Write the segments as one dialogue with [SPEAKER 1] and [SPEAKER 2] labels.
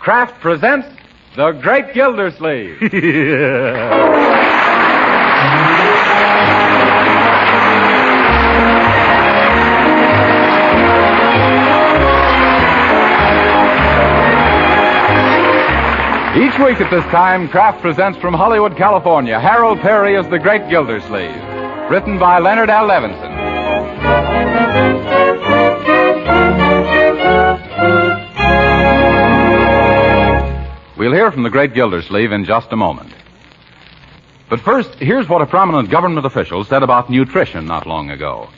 [SPEAKER 1] Kraft presents The Great Gildersleeve. Each week at this time, Kraft presents from Hollywood, California, Harold Peary as The Great Gildersleeve, written by Leonard L. Levinson. We'll hear from the Great Gildersleeve in just a moment. But first, here's what a prominent government official said about nutrition not long ago.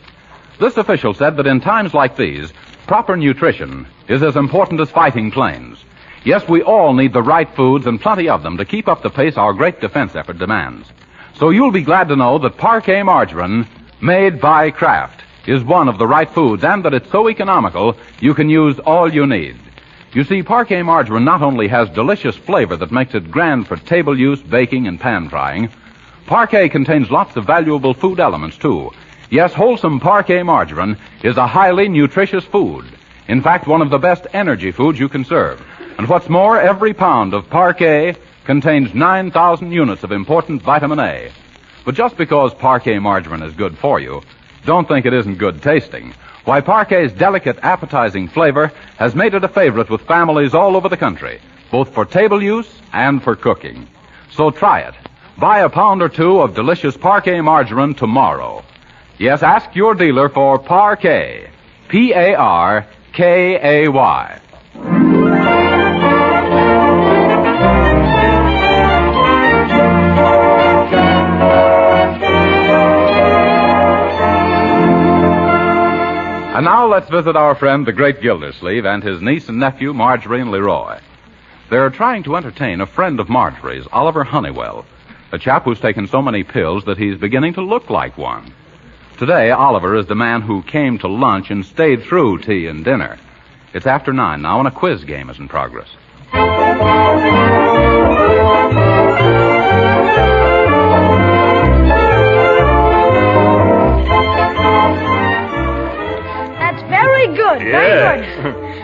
[SPEAKER 1] This official said that in times like these, proper nutrition is as important as fighting planes. Yes, we all need the right foods and plenty of them to keep up the pace our great defense effort demands. So you'll be glad to know that Parquet margarine, made by Kraft, is one of the right foods, and that it's so economical you can use all you need. You see, Parquet margarine not only has delicious flavor that makes it grand for table use, baking, and pan frying, Parquet contains lots of valuable food elements, too. Yes, wholesome Parquet margarine is a highly nutritious food. In fact, one of the best energy foods you can serve. And what's more, every pound of Parquet contains 9,000 units of important vitamin A. But just because Parquet margarine is good for you, don't think it isn't good tasting. Why, Parquet's delicate, appetizing flavor has made it a favorite with families all over the country, both for table use and for cooking. So try it. Buy a pound or two of delicious Parquet margarine tomorrow. Yes, ask your dealer for Parquet. P-A-R-K-A-Y. And now let's visit our friend, the Great Gildersleeve, and his niece and nephew, Marjorie and Leroy. They're trying to entertain a friend of Marjorie's, Oliver Honeywell, a chap who's taken so many pills that he's beginning to look like one. Today, Oliver is the man who came to lunch and stayed through tea and dinner. It's after 9 now, and a quiz game is in progress.
[SPEAKER 2] Very good.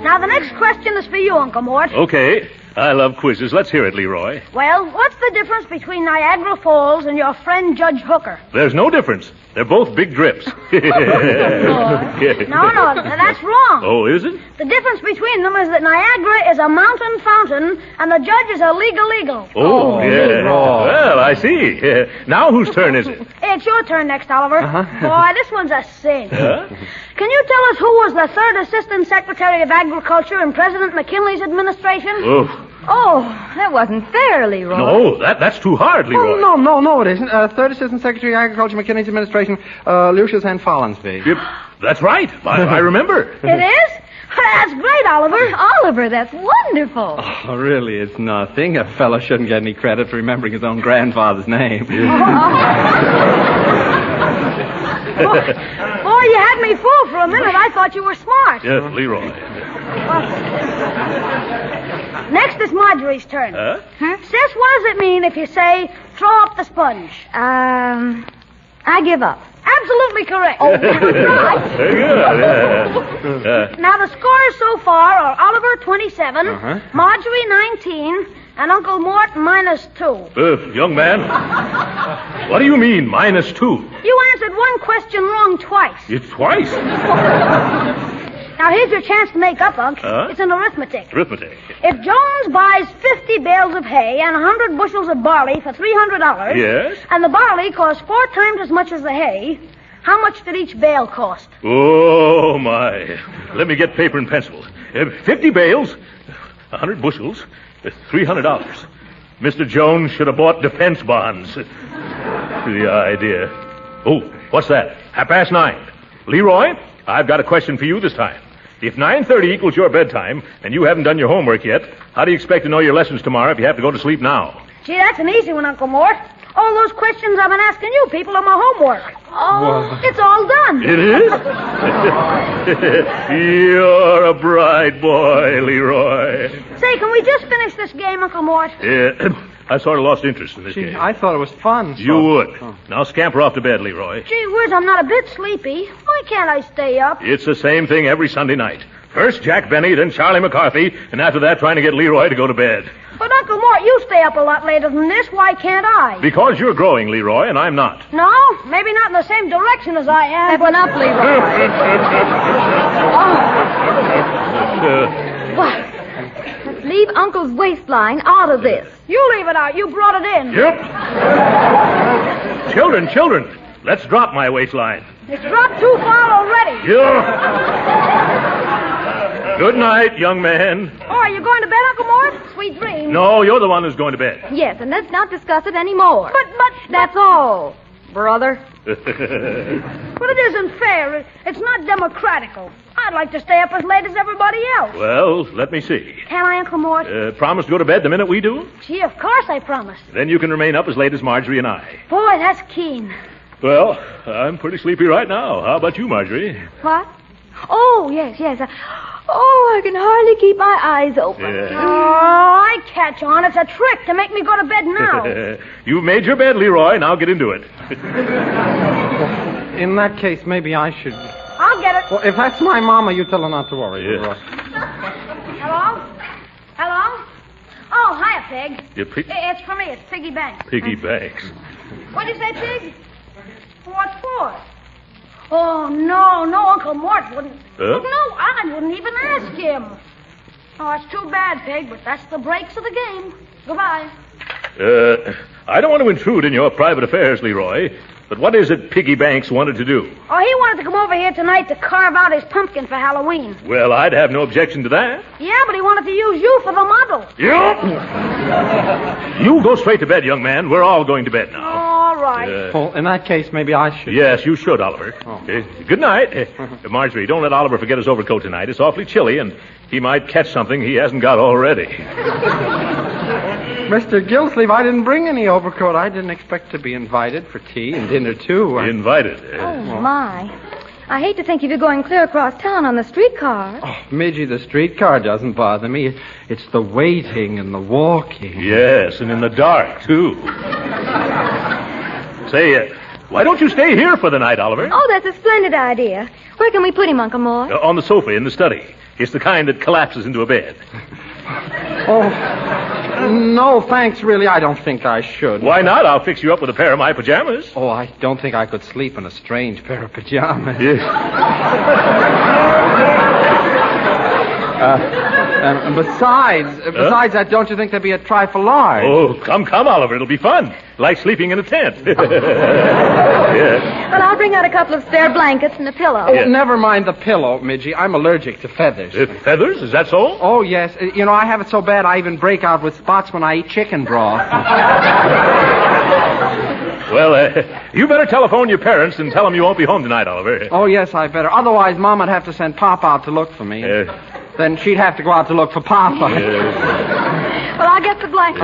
[SPEAKER 2] Now, the next question is for you, Uncle Mort.
[SPEAKER 3] Okay. I love quizzes. Let's hear it, Leroy.
[SPEAKER 2] Well, what's the difference between Niagara Falls and your friend Judge Hooker?
[SPEAKER 3] There's no difference. They're both big drips.
[SPEAKER 2] No, that's wrong.
[SPEAKER 3] Oh, is it?
[SPEAKER 2] The difference between them is that Niagara is a mountain fountain and the Judge is a legal.
[SPEAKER 3] Oh, yeah. Well, I see. Now whose turn is it?
[SPEAKER 2] It's your turn next, Oliver. Boy, this one's a cinch.
[SPEAKER 3] Huh?
[SPEAKER 2] Can you tell us who was the third Assistant Secretary of Agriculture in President McKinley's administration?
[SPEAKER 4] Oh, that wasn't fair, Leroy.
[SPEAKER 3] No, that's too hard, Leroy.
[SPEAKER 5] Oh, no, it isn't. Third Assistant Secretary of Agriculture, McKinley's administration, Lucius N. Follansbee.
[SPEAKER 3] Yep, that's right. I remember.
[SPEAKER 2] It is? That's great, Oliver.
[SPEAKER 4] Oliver, that's wonderful.
[SPEAKER 5] Oh, really, it's nothing. A fellow shouldn't get any credit for remembering his own grandfather's name.
[SPEAKER 2] Boy, you had me fooled for a minute. I thought you were smart.
[SPEAKER 3] Yes, Leroy.
[SPEAKER 2] Next is Marjorie's turn.
[SPEAKER 3] Huh?
[SPEAKER 2] Sis, what does it mean if you say, throw up the sponge?
[SPEAKER 4] I give up.
[SPEAKER 2] Absolutely correct.
[SPEAKER 3] Oh, very good.
[SPEAKER 2] Now, the scores so far are Oliver, 27, Marjorie, 19, and Uncle Mort, -2.
[SPEAKER 3] Young man, what do you mean, -2?
[SPEAKER 2] You answered one question wrong twice.
[SPEAKER 3] It's twice?
[SPEAKER 2] Now, here's your chance to make up, Unc. It's an arithmetic. If Jones buys 50 bales of hay and 100 bushels of barley for $300...
[SPEAKER 3] Yes?
[SPEAKER 2] And the barley costs 4 times as much as the hay, how much did each bale cost?
[SPEAKER 3] Oh, my. Let me get paper and pencil. 50 bales, 100 bushels, $300. Mr. Jones should have bought defense bonds. The idea. Oh, what's that? 9:30. Leroy, I've got a question for you this time. If 9:30 equals your bedtime, and you haven't done your homework yet, how do you expect to know your lessons tomorrow if you have to go to sleep now?
[SPEAKER 2] Gee, that's an easy one, Uncle Mort. All those questions I've been asking you people are my homework. It's all done.
[SPEAKER 3] It is? You're a bright boy, Leroy.
[SPEAKER 2] Say, can we just finish this game, Uncle Mort?
[SPEAKER 3] Yeah, I sort of lost interest in this game.
[SPEAKER 5] I thought it was fun.
[SPEAKER 3] You would. Now scamper off to bed, Leroy.
[SPEAKER 2] Gee whiz, I'm not a bit sleepy. Why can't I stay up?
[SPEAKER 3] It's the same thing every Sunday night. First Jack Benny, then Charlie McCarthy, and after that trying to get Leroy to go to bed.
[SPEAKER 2] But, Uncle Mort, you stay up a lot later than this. Why can't I?
[SPEAKER 3] Because you're growing, Leroy, and I'm not.
[SPEAKER 2] No, maybe not in the same direction as I am.
[SPEAKER 4] That's enough, Leroy. What? Let's leave Uncle's waistline out of this.
[SPEAKER 2] You leave it out. You brought it in.
[SPEAKER 3] Yep. Children, let's drop my waistline.
[SPEAKER 2] It's dropped too far already.
[SPEAKER 3] Good night, young man.
[SPEAKER 2] Oh, are you going to bed, Uncle Mort? Sweet dreams.
[SPEAKER 3] No, you're the one who's going to bed.
[SPEAKER 4] Yes, and let's not discuss it anymore.
[SPEAKER 2] But...
[SPEAKER 4] That's all, brother.
[SPEAKER 2] But it isn't fair. It's not democratical. I'd like to stay up as late as everybody else.
[SPEAKER 3] Well, let me see.
[SPEAKER 2] Can I, Uncle Mort?
[SPEAKER 3] Promise to go to bed the minute we do?
[SPEAKER 2] Gee, of course I promise.
[SPEAKER 3] Then you can remain up as late as Marjorie and I.
[SPEAKER 2] Boy, that's keen.
[SPEAKER 3] Well, I'm pretty sleepy right now. How about you, Marjorie?
[SPEAKER 4] What? Oh, yes. I can hardly keep my eyes open.
[SPEAKER 3] Yeah.
[SPEAKER 2] Oh, I catch on. It's a trick to make me go to bed now.
[SPEAKER 3] You've made your bed, Leroy. Now get into it.
[SPEAKER 5] In that case, maybe I should...
[SPEAKER 2] I'll get it.
[SPEAKER 5] Well, if that's my mama, you tell her not to worry.
[SPEAKER 3] Yeah.
[SPEAKER 2] Hello? Oh, hiya, Pig.
[SPEAKER 3] You
[SPEAKER 2] It's for me. It's Piggy Banks.
[SPEAKER 3] Piggy Banks.
[SPEAKER 2] What'd you say, Pig? What for? Oh, no, Uncle Mort wouldn't.
[SPEAKER 3] Huh?
[SPEAKER 2] No, I wouldn't even ask him. Oh, it's too bad, Pig, but that's the breaks of the game. Goodbye.
[SPEAKER 3] I don't want to intrude in your private affairs, Leroy, but what is it Piggy Banks wanted to do?
[SPEAKER 2] Oh, he wanted to come over here tonight to carve out his pumpkin for Halloween.
[SPEAKER 3] Well, I'd have no objection to that.
[SPEAKER 2] Yeah, but he wanted to use you for the model.
[SPEAKER 3] Yep. You go straight to bed, young man. We're all going to bed now.
[SPEAKER 2] All right.
[SPEAKER 5] Well, in that case, maybe I should.
[SPEAKER 3] Yes, you should, Oliver.
[SPEAKER 5] Oh.
[SPEAKER 3] Good night. Marjorie, don't let Oliver forget his overcoat tonight. It's awfully chilly, and he might catch something he hasn't got already.
[SPEAKER 5] Mr. Gildersleeve, I didn't bring any overcoat. I didn't expect to be invited for tea and dinner, too.
[SPEAKER 3] Invited.
[SPEAKER 4] Oh, my. I hate to think of you going clear across town on the streetcar.
[SPEAKER 5] Oh, Midgie, the streetcar doesn't bother me. It's the waiting and the walking.
[SPEAKER 3] Yes, and in the dark, too. Say, why don't you stay here for the night, Oliver?
[SPEAKER 4] Oh, that's a splendid idea. Where can we put him, Uncle Mort?
[SPEAKER 3] On the sofa in the study. It's the kind that collapses into a bed.
[SPEAKER 5] Oh, no, thanks, really. I don't think I should.
[SPEAKER 3] Why not? I'll fix you up with a pair of my pajamas.
[SPEAKER 5] Oh, I don't think I could sleep in a strange pair of pajamas.
[SPEAKER 3] Yes.
[SPEAKER 5] And besides that, don't you think they'd be a trifle large?
[SPEAKER 3] Oh, come, Oliver. It'll be fun. Like sleeping in a tent. Yes.
[SPEAKER 4] Well, I'll bring out a couple of spare blankets and a pillow.
[SPEAKER 5] Oh, never mind the pillow, Midgie. I'm allergic to feathers.
[SPEAKER 3] Feathers? Is that so?
[SPEAKER 5] Oh, yes. You know, I have it so bad I even break out with spots when I eat chicken broth.
[SPEAKER 3] Well, you better telephone your parents and tell them you won't be home tonight, Oliver.
[SPEAKER 5] Oh, yes, I better. Otherwise, Mom would have to send Pop out to look for me. Then she'd have to go out to look for Papa.
[SPEAKER 4] Well, I'll get the blanket.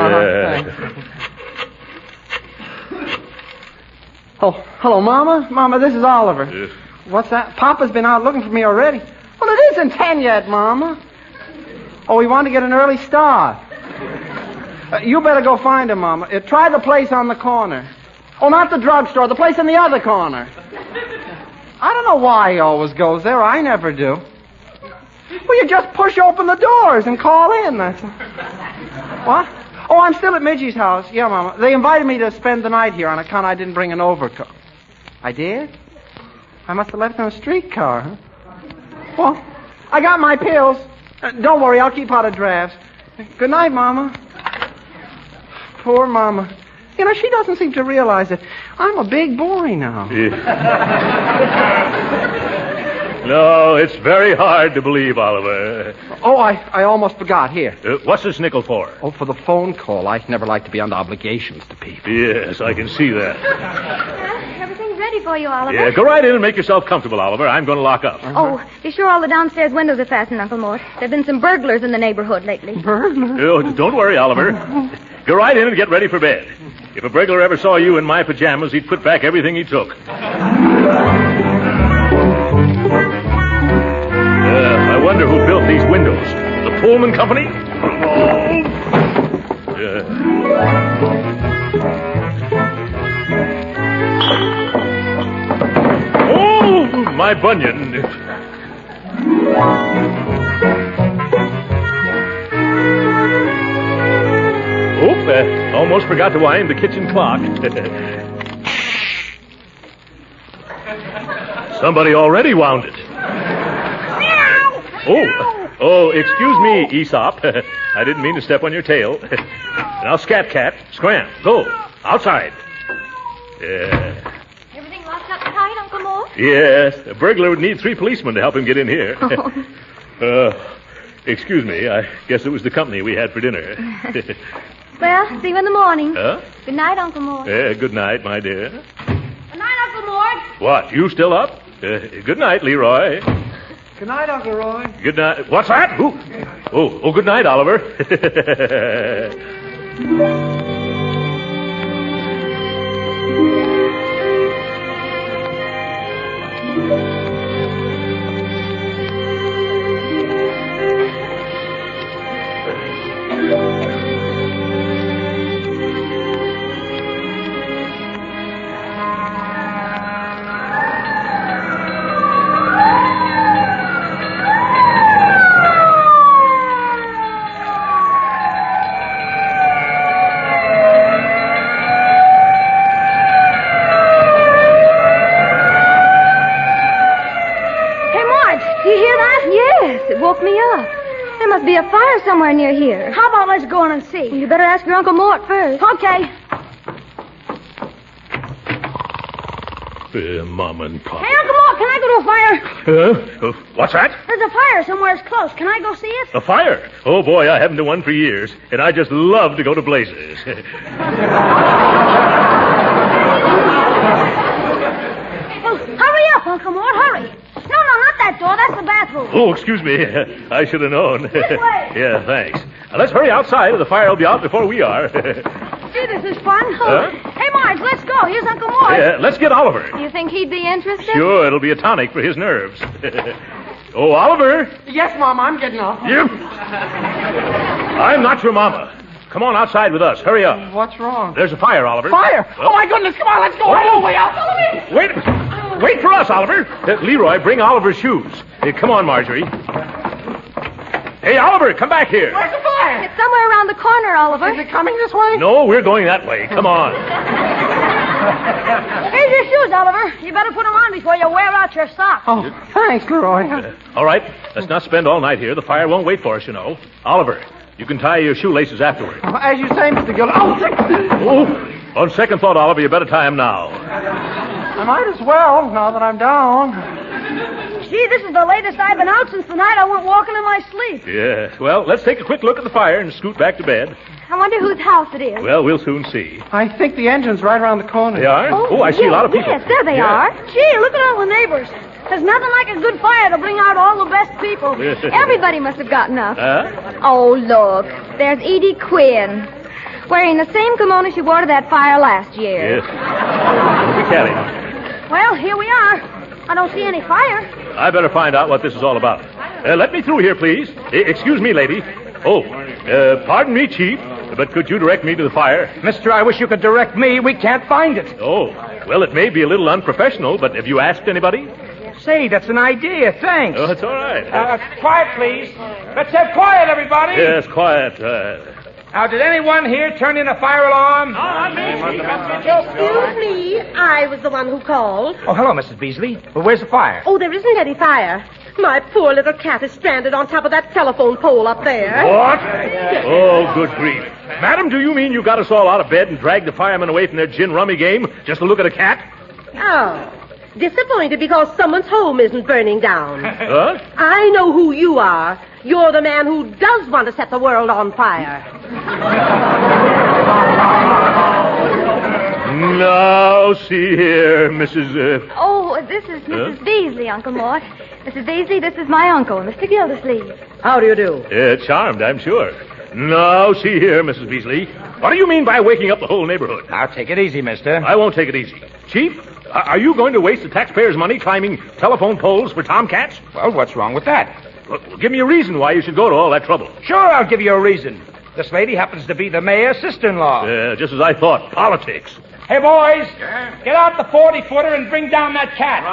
[SPEAKER 5] Oh, hello, Mama. Mama, this is Oliver. What's that? Papa's been out looking for me already. Well, it isn't 10 yet, Mama. Oh, he wanted to get an early start. You better go find him, Mama. Try the place on the corner. Oh, not the drugstore, the place in the other corner. I don't know why he always goes there. I never do. Well, you just push open the doors and call in, that's all. What? Oh, I'm still at Midgie's house. Yeah, Mama. They invited me to spend the night here on account I didn't bring an overcoat. I did? I must have left it in a streetcar, huh? Well, I got my pills. Don't worry, I'll keep out of drafts. Good night, Mama. Poor Mama. You know, she doesn't seem to realize that I'm a big boy now.
[SPEAKER 3] No, it's very hard to believe, Oliver.
[SPEAKER 5] Oh, I almost forgot. Here.
[SPEAKER 3] What's this nickel for?
[SPEAKER 5] Oh, for the phone call. I never like to be under obligations to people.
[SPEAKER 3] Yes, I can see that.
[SPEAKER 4] Everything's ready for you, Oliver.
[SPEAKER 3] Yeah, go right in and make yourself comfortable, Oliver. I'm going to lock up.
[SPEAKER 4] Oh, be sure all the downstairs windows are fastened, Uncle Mort. There have been some burglars in the neighborhood lately.
[SPEAKER 5] Burglars?
[SPEAKER 3] Oh, don't worry, Oliver. Go right in and get ready for bed. If a burglar ever saw you in my pajamas, he'd put back everything he took. I wonder who built these windows. The Pullman Company? Oh, my bunion. almost forgot to wind the kitchen clock. Somebody already wound it. Oh, excuse me, Aesop. I didn't mean to step on your tail. Now, Scat Cat, scram, go, outside. Yeah.
[SPEAKER 4] Everything locked up tight, Uncle Mort?
[SPEAKER 3] Yes, a burglar would need 3 policemen to help him get in here. Excuse me, I guess it was the company we had for dinner.
[SPEAKER 4] Well, see you in the morning.
[SPEAKER 3] Huh?
[SPEAKER 4] Good night, Uncle Mort.
[SPEAKER 3] Good night, my dear.
[SPEAKER 2] Good night, Uncle Mort.
[SPEAKER 3] What, you still up? Good night, Leroy.
[SPEAKER 5] Good night, Uncle Roy.
[SPEAKER 3] Good night. What's that? Who? Oh, good night, Oliver.
[SPEAKER 4] Woke me up. There must be a fire somewhere near here.
[SPEAKER 2] How about let's go in and see?
[SPEAKER 4] You better ask your Uncle Mort first.
[SPEAKER 2] Okay.
[SPEAKER 3] Mom and Pop.
[SPEAKER 2] Hey, Uncle Mort, can I go to a fire?
[SPEAKER 3] What's that?
[SPEAKER 2] There's a fire somewhere close. Can I go see it?
[SPEAKER 3] A fire? Oh, boy, I haven't done one for years, and I just love to go to blazes.
[SPEAKER 2] Well, hurry up, Uncle Mort, hurry. No, not that door. That's the bathroom.
[SPEAKER 3] Oh, excuse me. I should have known.
[SPEAKER 2] This way.
[SPEAKER 3] Yeah, thanks. Now, let's hurry outside, or the fire will be out before we are.
[SPEAKER 2] Gee, this is fun.
[SPEAKER 3] Huh?
[SPEAKER 2] Hey, Marge, let's go. Here's Uncle Mort.
[SPEAKER 3] Yeah, let's get Oliver.
[SPEAKER 4] You think he'd be interested?
[SPEAKER 3] Sure, it'll be a tonic for his nerves. Oh, Oliver.
[SPEAKER 5] Yes, Mama, I'm getting off.
[SPEAKER 3] Yep. I'm not your mama. Come on outside with us. Hurry up.
[SPEAKER 5] What's wrong?
[SPEAKER 3] There's a fire, Oliver.
[SPEAKER 5] Fire!
[SPEAKER 3] Well,
[SPEAKER 5] Oh, my goodness, come on, let's go right away. Out. Follow me.
[SPEAKER 3] Wait for us, Oliver. Leroy, bring Oliver's shoes. Come on, Marjorie. Hey, Oliver, come back here.
[SPEAKER 5] Where's the fire?
[SPEAKER 4] It's somewhere around the corner, Oliver.
[SPEAKER 5] Is it coming this way?
[SPEAKER 3] No, we're going that way. Come on.
[SPEAKER 2] Here's your shoes, Oliver. You better put them on before you wear out your socks.
[SPEAKER 5] Oh, thanks, Leroy.
[SPEAKER 3] All right, let's not spend all night here. The fire won't wait for us, you know. Oliver, you can tie your shoelaces afterward.
[SPEAKER 5] As you say, Mr. Gildersleeve.
[SPEAKER 3] Oh, on second thought, Oliver, you better tie them now.
[SPEAKER 5] I might as well, now that I'm down.
[SPEAKER 2] Gee, this is the latest I've been out since the night I went walking in my sleep.
[SPEAKER 3] Yeah, well, let's take a quick look at the fire and scoot back to bed.
[SPEAKER 4] I wonder whose house it is.
[SPEAKER 3] Well, we'll soon see.
[SPEAKER 5] I think the engine's right around the corner.
[SPEAKER 3] They are? Oh, I see a lot of people.
[SPEAKER 4] Yes, there they are.
[SPEAKER 2] Gee, look at all the neighbors. There's nothing like a good fire to bring out all the best people.
[SPEAKER 4] Everybody must have gotten up.
[SPEAKER 3] Huh?
[SPEAKER 4] Oh, look. There's Edie Quinn, wearing the same kimono she wore to that fire last year.
[SPEAKER 3] Yes. Don't be catty.
[SPEAKER 2] Well, here we are. I don't see any fire.
[SPEAKER 3] I better find out what this is all about. Let me through here, please. Excuse me, lady. Oh, pardon me, Chief, but could you direct me to the fire?
[SPEAKER 6] Mister, I wish you could direct me. We can't find it.
[SPEAKER 3] Oh, well, it may be a little unprofessional, but have you asked anybody?
[SPEAKER 6] Say, that's an idea. Thanks.
[SPEAKER 3] Oh, it's all right.
[SPEAKER 6] Quiet, please. Let's have quiet, everybody.
[SPEAKER 3] Yes, quiet.
[SPEAKER 6] Now, did anyone here turn in a fire alarm? No, not me.
[SPEAKER 7] Excuse me, I was the one who called.
[SPEAKER 6] Oh, hello, Mrs. Beasley. Well, where's the fire?
[SPEAKER 7] Oh, there isn't any fire. My poor little cat is stranded on top of that telephone pole up there.
[SPEAKER 3] What? Oh, good grief. Madam, do you mean you got us all out of bed and dragged the firemen away from their gin rummy game just to look at a cat?
[SPEAKER 7] Oh, disappointed because someone's home isn't burning down.
[SPEAKER 3] Huh?
[SPEAKER 7] I know who you are. You're the man who does want to set the world on fire.
[SPEAKER 3] Now, see here, Mrs.
[SPEAKER 4] Oh, this is Mrs. Beasley, Uncle Mort. Mrs. Beasley, this is my uncle, Mr. Gildersleeve.
[SPEAKER 7] How do you do?
[SPEAKER 3] Charmed, I'm sure. Now, see here, Mrs. Beasley. What do you mean by waking up the whole neighborhood?
[SPEAKER 6] Now, take it easy, mister.
[SPEAKER 3] I won't take it easy. Chief, are you going to waste the taxpayers' money climbing telephone poles for tomcats?
[SPEAKER 6] Well, what's wrong with that?
[SPEAKER 3] Well, give me a reason why you should go to all that trouble.
[SPEAKER 6] Sure, I'll give you a reason. This lady happens to be the mayor's sister-in-law.
[SPEAKER 3] Just as I thought. Politics.
[SPEAKER 6] Hey, boys, get out the 40-footer and bring down that cat.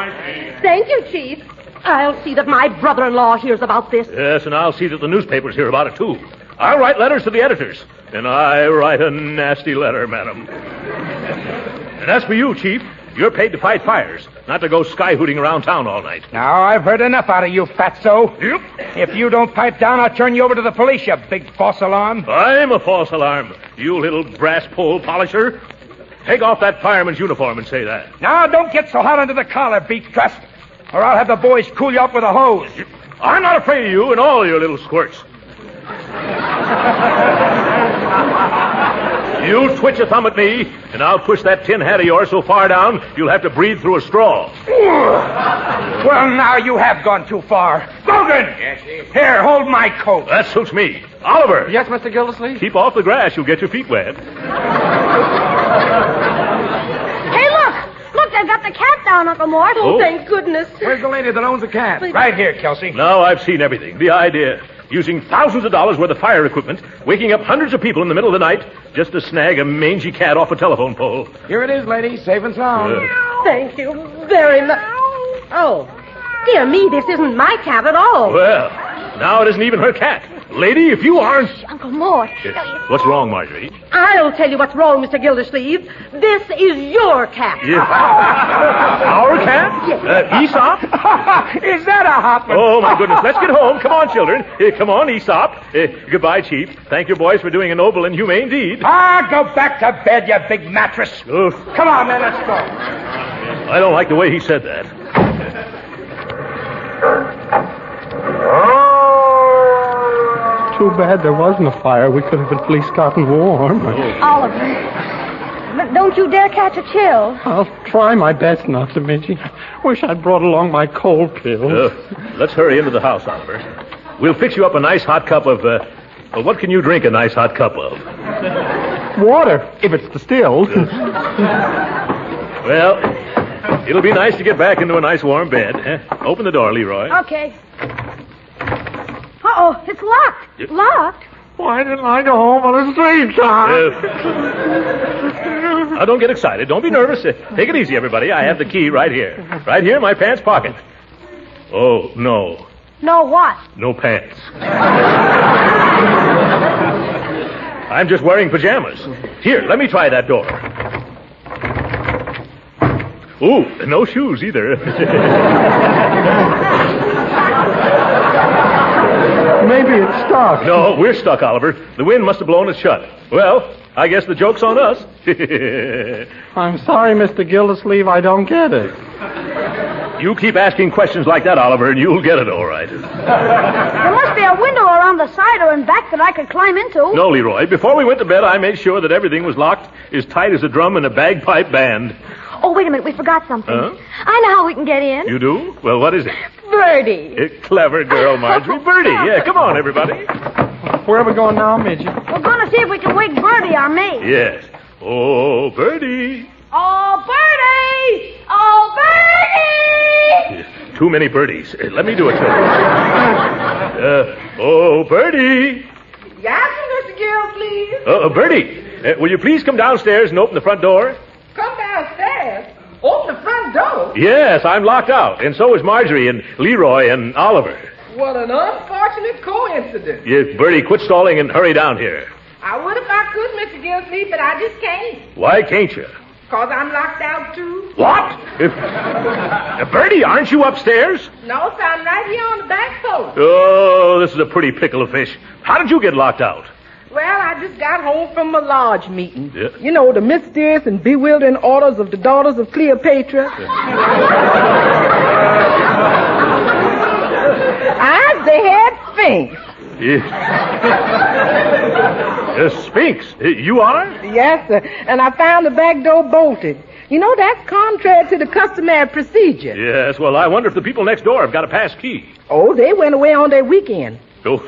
[SPEAKER 7] Thank you, Chief. I'll see that my brother-in-law hears about this.
[SPEAKER 3] Yes, and I'll see that the newspapers hear about it, too. I'll write letters to the editors. And I write a nasty letter, madam. And as for you, Chief, you're paid to fight fires, not to go sky-hooting around town all night.
[SPEAKER 6] Now, I've heard enough out of you, fatso.
[SPEAKER 3] Yep.
[SPEAKER 6] If you don't pipe down, I'll turn you over to the police, you big false alarm.
[SPEAKER 3] I'm a false alarm, you little brass pole polisher. Take off that fireman's uniform and say that.
[SPEAKER 6] Now, don't get so hot under the collar, beat trust, or I'll have the boys cool you up with a hose.
[SPEAKER 3] I'm not afraid of you and all your little squirts. You twitch a thumb at me, and I'll push that tin hat of yours so far down, you'll have to breathe through a straw.
[SPEAKER 6] Well, now you have gone too far. Logan!
[SPEAKER 8] Yes, Chief?
[SPEAKER 6] Here, hold my coat.
[SPEAKER 3] That suits me. Oliver!
[SPEAKER 5] Yes, Mr. Gildersleeve?
[SPEAKER 3] Keep off the grass, you'll get your feet wet.
[SPEAKER 2] Hey, look! Look, they've got the cat down, Uncle Mort.
[SPEAKER 7] Oh, thank goodness.
[SPEAKER 6] Where's the lady that owns the cat? Right here, Kelsey.
[SPEAKER 3] Now I've seen everything. The idea. Using thousands of dollars worth of fire equipment, waking up hundreds of people in the middle of the night just to snag a mangy cat off a telephone pole.
[SPEAKER 6] Here it is, lady, safe and sound.
[SPEAKER 7] Thank you very much. Oh, dear me, this isn't my cat at all.
[SPEAKER 3] Well, now it isn't even her cat. Lady, if you aren't...
[SPEAKER 2] Uncle Mort.
[SPEAKER 3] What's wrong, Marjorie?
[SPEAKER 7] I'll tell you what's wrong, Mr. Gildersleeve. This is your cat.
[SPEAKER 3] Yeah. Our cat?
[SPEAKER 7] Yes.
[SPEAKER 3] Aesop?
[SPEAKER 6] Is that a hot one?
[SPEAKER 3] Oh, my goodness. Let's get home. Come on, children. Come on, Aesop. Goodbye, Chief. Thank your boys for doing a noble and humane deed.
[SPEAKER 6] Go back to bed, you big mattress.
[SPEAKER 3] Oof.
[SPEAKER 6] Come on, man, let's go.
[SPEAKER 3] I don't like the way he said that.
[SPEAKER 5] Too bad there wasn't a fire. We could have at least gotten warm.
[SPEAKER 2] Oliver. But don't you dare catch a chill.
[SPEAKER 5] I'll try my best not to, Midgie. Wish I'd brought along my cold pills.
[SPEAKER 3] Let's hurry into the house, Oliver. We'll fix you up a nice hot cup of, what can you drink a nice hot cup of?
[SPEAKER 5] Water, if it's distilled.
[SPEAKER 3] Well, it'll be nice to get back into a nice warm bed. Open the door, Leroy.
[SPEAKER 2] Okay. Uh-oh, it's locked. Locked?
[SPEAKER 5] Why didn't I go home on a straight time?
[SPEAKER 3] Now, don't get excited. Don't be nervous. Take it easy, everybody. I have the key right here. Right here in my pants pocket. Oh, no.
[SPEAKER 2] No what?
[SPEAKER 3] No pants. I'm just wearing pajamas. Here, let me try that door. Ooh, no shoes either.
[SPEAKER 5] Maybe it's stuck.
[SPEAKER 3] No, we're stuck, Oliver. The wind must have blown it shut. Well, I guess the joke's on us.
[SPEAKER 5] I'm sorry, Mr. Gildersleeve, I don't get it.
[SPEAKER 3] You keep asking questions like that, Oliver, and you'll get it all right.
[SPEAKER 2] There must be a window around the side or in back that I could climb into.
[SPEAKER 3] No, Leroy. Before we went to bed, I made sure that everything was locked as tight as a drum in a bagpipe band.
[SPEAKER 4] Oh, wait a minute. We forgot something.
[SPEAKER 3] Huh?
[SPEAKER 4] I know how we can get in.
[SPEAKER 3] You do? Well, what is it?
[SPEAKER 7] Birdie.
[SPEAKER 3] Clever girl, Marjorie. Birdie. Yeah, come on, everybody.
[SPEAKER 5] Where are we going now, Midgie?
[SPEAKER 2] We're going to see if we can wake Birdie, our maid.
[SPEAKER 3] Yes. Oh, Birdie.
[SPEAKER 2] Oh, Birdie! Oh, Birdie!
[SPEAKER 3] Too many birdies. Let me do it, children. Oh, Birdie.
[SPEAKER 7] Yes, Mr. Gildersleeve.
[SPEAKER 3] Birdie, will you please come downstairs and open the front door?
[SPEAKER 7] Come downstairs. Open the front door.
[SPEAKER 3] Yes, I'm locked out, and so is Marjorie and Leroy and Oliver.
[SPEAKER 7] What an unfortunate coincidence.
[SPEAKER 3] Yes, Birdie, quit stalling and hurry down here.
[SPEAKER 7] I would if I could, Mr. Gildersleeve, but I just can't.
[SPEAKER 3] Why can't you?
[SPEAKER 7] Because I'm locked out, too.
[SPEAKER 3] What? Birdie, aren't you upstairs?
[SPEAKER 7] No, sir, I'm right here on the back porch.
[SPEAKER 3] Oh, this is a pretty pickle of fish. How did you get locked out?
[SPEAKER 7] Well, I just got home from a lodge meeting.
[SPEAKER 3] Yeah.
[SPEAKER 7] You know, the mysterious and bewildering orders of the daughters of Cleopatra. I'm the head Sphinx.
[SPEAKER 3] Sphinx, you are?
[SPEAKER 7] Yes, sir. And I found the back door bolted. You know, that's contrary to the customary procedure.
[SPEAKER 3] Yes, well, I wonder if the people next door have got a pass key.
[SPEAKER 7] Oh, they went away on their weekend.
[SPEAKER 3] Oh,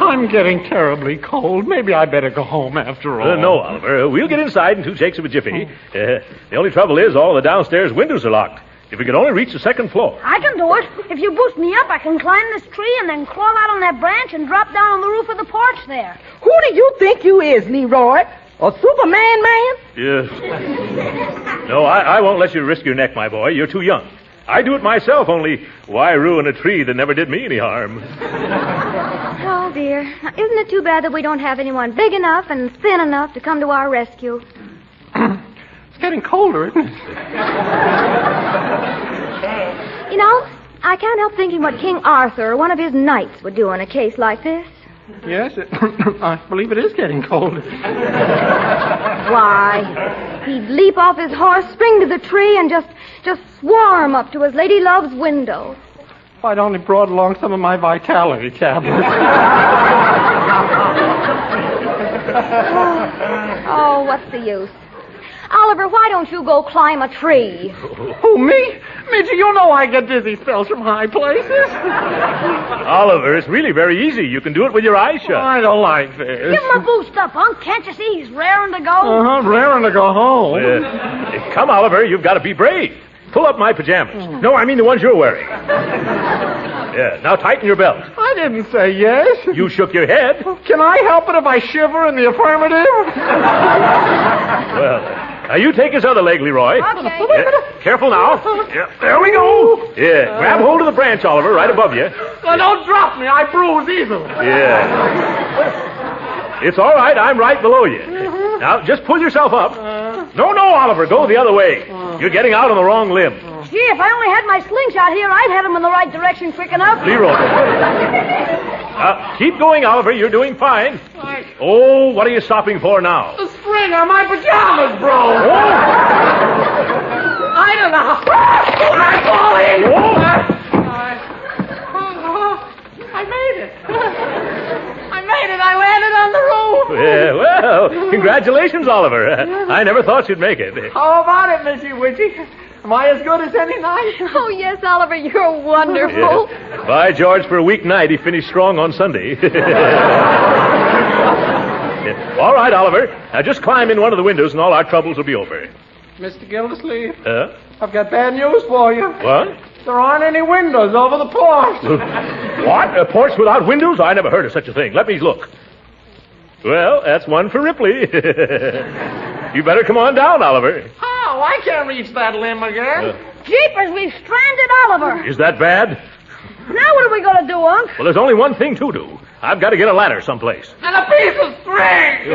[SPEAKER 5] I'm getting terribly cold. Maybe I better go home after all.
[SPEAKER 3] no, Oliver. We'll get inside in 2 shakes of a jiffy. The only trouble is all the downstairs windows are locked. If we could only reach the second floor.
[SPEAKER 2] I can do it. If you boost me up, I can climb this tree and then crawl out on that branch and drop down on the roof of the porch there.
[SPEAKER 7] Who do you think you is, Leroy? A Superman man?
[SPEAKER 3] Yes. No, I won't let you risk your neck, my boy. You're too young. I do it myself, only why ruin a tree that never did me any harm?
[SPEAKER 4] Oh, dear. dear. Isn't it too bad that we don't have anyone big enough and thin enough to come to our rescue?
[SPEAKER 5] It's getting colder, isn't it?
[SPEAKER 4] You know, I can't help thinking what King Arthur or one of his knights would do in a case like this.
[SPEAKER 5] Yes, I believe it is getting colder.
[SPEAKER 4] Why, he'd leap off his horse, spring to the tree, and just swarm up to his lady love's window.
[SPEAKER 5] If I'd only brought along some of my vitality tablets.
[SPEAKER 4] Oh, what's the use? Oliver, why don't you go climb a tree?
[SPEAKER 5] Who, me? Midget, you know I get dizzy spells from high places.
[SPEAKER 3] Oliver, it's really very easy. You can do it with your eyes shut.
[SPEAKER 5] I don't like this.
[SPEAKER 2] Give him a boost up, Unc. Can't you see he's raring to go?
[SPEAKER 5] Uh-huh, raring to go home.
[SPEAKER 3] Come, Oliver, you've got to be brave. Pull up my pajamas. No, I mean the ones you're wearing. Yeah, now tighten your belt.
[SPEAKER 5] I didn't say yes.
[SPEAKER 3] You shook your head.
[SPEAKER 5] Can I help it if I shiver in the affirmative?
[SPEAKER 3] Well, now you take his other leg, Leroy.
[SPEAKER 2] Okay.
[SPEAKER 3] Yeah, careful now. Yeah, there we go. Yeah, grab hold of the branch, Oliver, right above you.
[SPEAKER 5] Well, don't drop me. I bruise easily.
[SPEAKER 3] Yeah. It's all right. I'm right below you. Now, just pull yourself up. No, Oliver, go the other way. You're getting out on the wrong limb.
[SPEAKER 2] Gee, if I only had my slingshot here, I'd head him in the right direction quick enough.
[SPEAKER 3] Leroy. Keep going, Oliver. You're doing fine. Oh, what are you stopping for now?
[SPEAKER 5] The string on my pajamas broke.
[SPEAKER 3] Oh.
[SPEAKER 5] I don't know. I'm falling. I made it. I landed on the roof.
[SPEAKER 3] Yeah, well, congratulations, Oliver. I never thought you'd make it.
[SPEAKER 5] How about it, Missy Witchy? Am I as good as any night?
[SPEAKER 4] Oh, yes, Oliver, you're wonderful.
[SPEAKER 3] Yeah. By George, for a weeknight, he finished strong on Sunday. Yeah. All right, Oliver. Now just climb in one of the windows and all our troubles will be over.
[SPEAKER 5] Mr. Gildersleeve,
[SPEAKER 3] Huh?
[SPEAKER 5] I've got bad news for you.
[SPEAKER 3] What?
[SPEAKER 5] There aren't any windows over the porch.
[SPEAKER 3] What? A porch without windows? I never heard of such a thing. Let me look. Well, that's one for Ripley. You better come on down, Oliver.
[SPEAKER 5] How? I can't reach that limb again.
[SPEAKER 2] Jeepers, we've stranded Oliver.
[SPEAKER 3] Is that bad?
[SPEAKER 2] Now what are we going to do, Unc?
[SPEAKER 3] Well, there's only one thing to do. I've got to get a ladder someplace.
[SPEAKER 5] And a piece of string.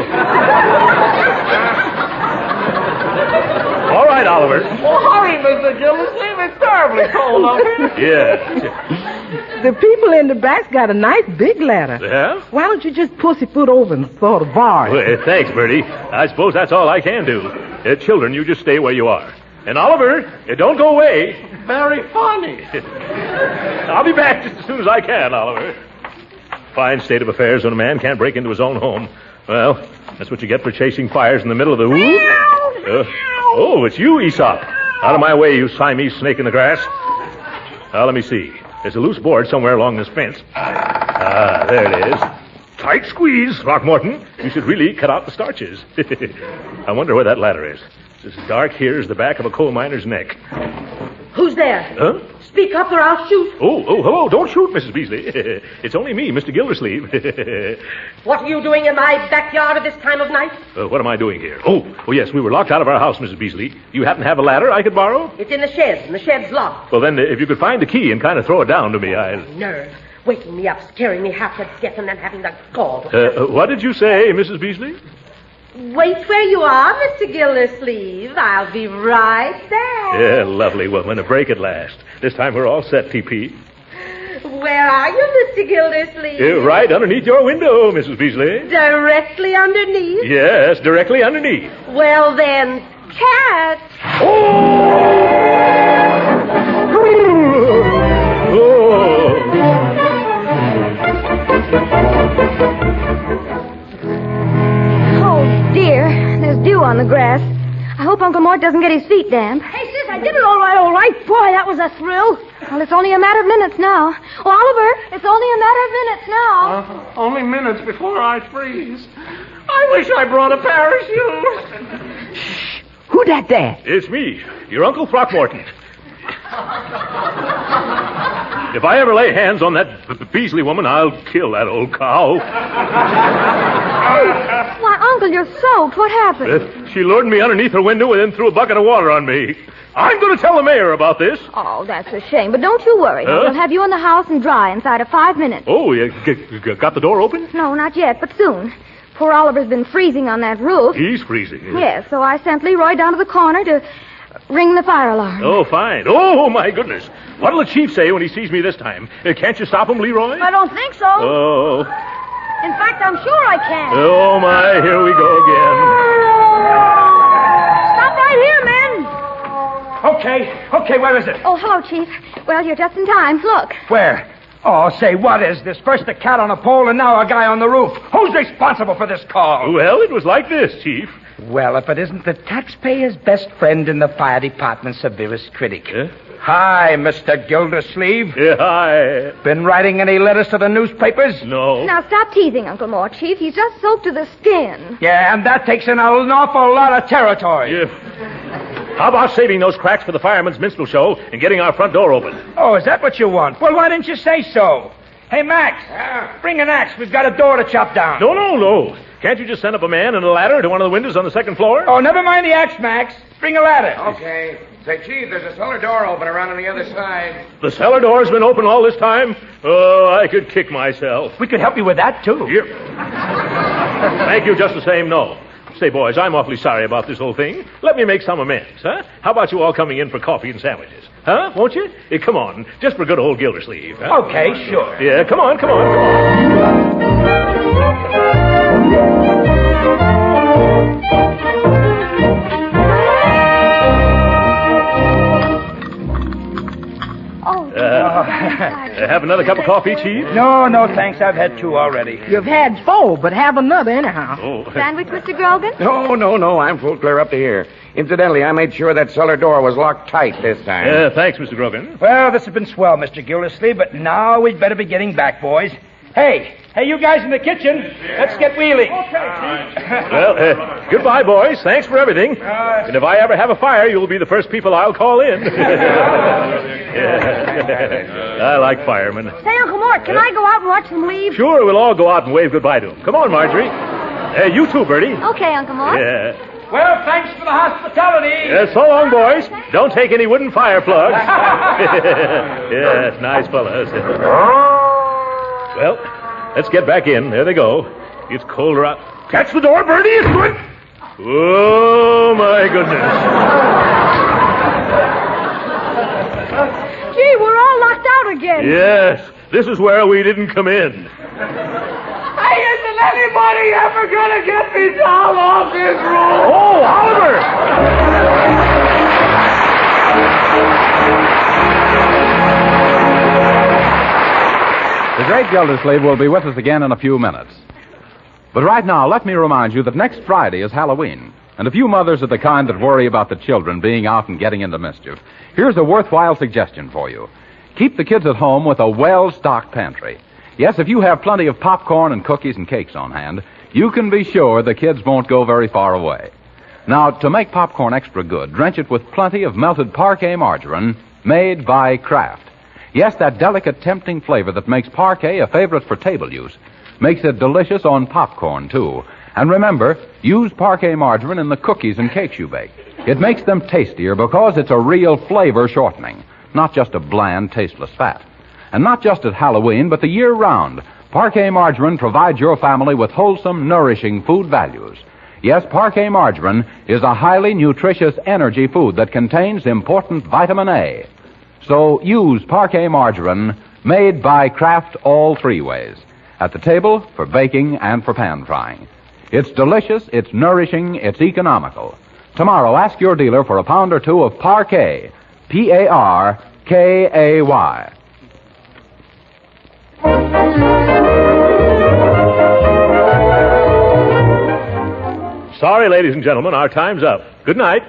[SPEAKER 3] All right, Oliver.
[SPEAKER 5] Oh, hurry, Mr. Gildersleeve. It's terribly cold up here.
[SPEAKER 3] Yeah.
[SPEAKER 8] The people in the back's got a nice big ladder.
[SPEAKER 3] Yeah?
[SPEAKER 8] Why don't you just pussyfoot over and throw the bar?
[SPEAKER 3] Well, thanks, Bertie. I suppose that's all I can do. Children, you just stay where you are. And Oliver, don't go away.
[SPEAKER 5] Very funny.
[SPEAKER 3] I'll be back just as soon as I can, Oliver. Fine state of affairs when a man can't break into his own home. Well, that's what you get for chasing fires in the middle of the woods. Oh, it's you, Aesop. Out of my way, you Siamese snake in the grass. Now, let me see. There's a loose board somewhere along this fence. Ah, there it is. Tight squeeze, Throckmorton. You should really cut out the starches. I wonder where that ladder is. It's as dark here as the back of a coal miner's neck.
[SPEAKER 7] Who's there?
[SPEAKER 3] Huh?
[SPEAKER 7] Speak up or I'll shoot.
[SPEAKER 3] Oh, hello. Don't shoot, Mrs. Beasley. It's only me, Mr. Gildersleeve.
[SPEAKER 7] What are you doing in my backyard at this time of night?
[SPEAKER 3] What am I doing here? Oh, yes, we were locked out of our house, Mrs. Beasley. Do you happen to have a ladder I could borrow?
[SPEAKER 7] It's in the shed, and the shed's locked.
[SPEAKER 3] Well, then, if you could find the key and kind of throw it down to me, I'll...
[SPEAKER 7] Nerve. Waking me up, scaring me half to death, and then having the gall.
[SPEAKER 3] What did you say, Mrs. Beasley?
[SPEAKER 7] Wait where you are, Mr. Gildersleeve. I'll be right back.
[SPEAKER 3] Yeah, lovely woman. A break at last. This time we're all set, TP.
[SPEAKER 7] Where are you, Mr. Gildersleeve?
[SPEAKER 3] Right underneath your window, Mrs. Beasley.
[SPEAKER 7] Directly underneath?
[SPEAKER 3] Yes, directly underneath.
[SPEAKER 7] Well, then, catch.
[SPEAKER 4] Dew on the grass. I hope Uncle Mort doesn't get his feet damp.
[SPEAKER 2] Hey, sis, I did it all right. Boy, that was a thrill.
[SPEAKER 4] Well, it's only a matter of minutes now. Oh, Oliver, it's only a matter of minutes now.
[SPEAKER 5] Only minutes before I freeze. I wish I brought a parachute.
[SPEAKER 8] Shh. Who that there?
[SPEAKER 3] It's me, your Uncle Throckmorton. If I ever lay hands on that Beasley woman, I'll kill that old cow.
[SPEAKER 4] Why, Uncle, you're soaked. What happened?
[SPEAKER 3] She lured me underneath her window and then threw a bucket of water on me. I'm going to tell the mayor about this.
[SPEAKER 4] Oh, that's a shame. But don't you worry. We'll have you in the house and dry inside of 5 minutes.
[SPEAKER 3] Oh, you got the door open?
[SPEAKER 4] No, not yet, but soon. Poor Oliver's been freezing on that roof.
[SPEAKER 3] He's freezing.
[SPEAKER 4] Yes, so I sent Leroy down to the corner to ring the fire alarm.
[SPEAKER 3] Oh, fine. Oh, my goodness. What'll the chief say when he sees me this time? Can't you stop him, Leroy?
[SPEAKER 2] I don't think so.
[SPEAKER 3] Oh.
[SPEAKER 2] In fact, I'm sure I can.
[SPEAKER 3] Oh, my. Here we go again.
[SPEAKER 2] Stop right here, men.
[SPEAKER 6] Okay, where is it?
[SPEAKER 4] Oh, hello, Chief. Well, you're just in time. Look.
[SPEAKER 6] Where? Oh, say, what is this? First a cat on a pole and now a guy on the roof. Who's responsible for this call?
[SPEAKER 3] Well, it was like this, Chief.
[SPEAKER 6] Well, if it isn't the taxpayer's best friend and the fire department's severest critic. Hi, Mr. Gildersleeve.
[SPEAKER 3] Yeah, hi.
[SPEAKER 6] Been writing any letters to the newspapers?
[SPEAKER 3] No.
[SPEAKER 4] Now, stop teasing, Uncle Mort, Chief. He's just soaked to the skin.
[SPEAKER 6] Yeah, and that takes in an awful lot of territory.
[SPEAKER 3] Yeah. How about saving those cracks for the fireman's minstrel show and getting our front door open?
[SPEAKER 6] Oh, is that what you want? Well, why didn't you say so? Hey, Max, bring an axe. We've got a door to chop down.
[SPEAKER 3] No. Can't you just send up a man and a ladder to one of the windows on the second floor?
[SPEAKER 6] Oh, never mind the axe, Max. Bring a ladder.
[SPEAKER 9] Okay. Say, Chief, there's a cellar door open around on the other side.
[SPEAKER 3] The cellar door's been open all this time? Oh, I could kick myself.
[SPEAKER 6] We could help you with that, too.
[SPEAKER 3] Here. Thank you just the same, no. Say, boys, I'm awfully sorry about this whole thing. Let me make some amends, huh? How about you all coming in for coffee and sandwiches? Huh? Won't you? Come on, just for good old Gildersleeve. Huh?
[SPEAKER 6] Okay, sure.
[SPEAKER 3] Yeah, come on. Have another cup of coffee, Chief?
[SPEAKER 6] No, thanks. I've had 2 already.
[SPEAKER 8] You've had 4, but have another anyhow.
[SPEAKER 3] Oh.
[SPEAKER 4] Sandwich, Mr. Grogan?
[SPEAKER 9] No. I'm full clear up to here. Incidentally, I made sure that cellar door was locked tight this time.
[SPEAKER 3] Thanks, Mr. Grogan.
[SPEAKER 6] Well, this has been swell, Mr. Gildersleeve, but now we'd better be getting back, boys. Hey, you guys in the kitchen, let's get wheeling.
[SPEAKER 3] Well, goodbye, boys. Thanks for everything. And if I ever have a fire, you'll be the first people I'll call in. I like firemen.
[SPEAKER 2] Say, Uncle Mort, can I go out and watch them leave?
[SPEAKER 3] Sure, we'll all go out and wave goodbye to them. Come on, Marjorie. You too, Bertie.
[SPEAKER 4] Okay, Uncle Mort.
[SPEAKER 3] Yeah.
[SPEAKER 6] Well, thanks for the hospitality.
[SPEAKER 3] So long, boys. Don't take any wooden fire plugs. Yes, nice fellas. Well, let's get back in. There they go. It's colder out. Catch the door, Bertie. It's good. Oh, my goodness.
[SPEAKER 2] Gee, we're all locked out again.
[SPEAKER 3] Yes, this is where we didn't come in.
[SPEAKER 6] Hey, isn't anybody ever gonna get me down off this roof?
[SPEAKER 3] Oh, Oliver!
[SPEAKER 1] The Great Gildersleeve will be with us again in a few minutes. But right now, let me remind you that next Friday is Halloween. And if you mothers are the kind that worry about the children being out and getting into mischief, here's a worthwhile suggestion for you. Keep the kids at home with a well-stocked pantry. Yes, if you have plenty of popcorn and cookies and cakes on hand, you can be sure the kids won't go very far away. Now, to make popcorn extra good, drench it with plenty of melted parquet margarine made by Kraft. Yes, that delicate, tempting flavor that makes parquet a favorite for table use makes it delicious on popcorn, too. And remember, use parquet margarine in the cookies and cakes you bake. It makes them tastier because it's a real flavor shortening, not just a bland, tasteless fat. And not just at Halloween, but the year round, parquet margarine provides your family with wholesome, nourishing food values. Yes, parquet margarine is a highly nutritious energy food that contains important vitamin A. So use parquet margarine made by Kraft all 3 ways. At the table, for baking, and for pan frying. It's delicious, it's nourishing, it's economical. Tomorrow, ask your dealer for a pound or 2 of parquet. Parkay.
[SPEAKER 3] Sorry, ladies and gentlemen, our time's up. Good night.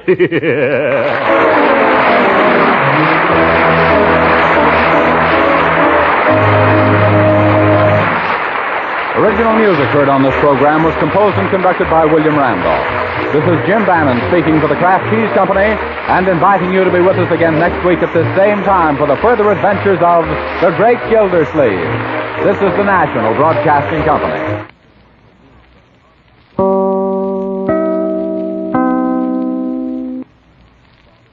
[SPEAKER 1] Original music heard on this program was composed and conducted by William Randolph. This is Jim Bannon speaking for the Kraft Cheese Company and inviting you to be with us again next week at this same time for the further adventures of the Great Gildersleeve. This is the National Broadcasting Company.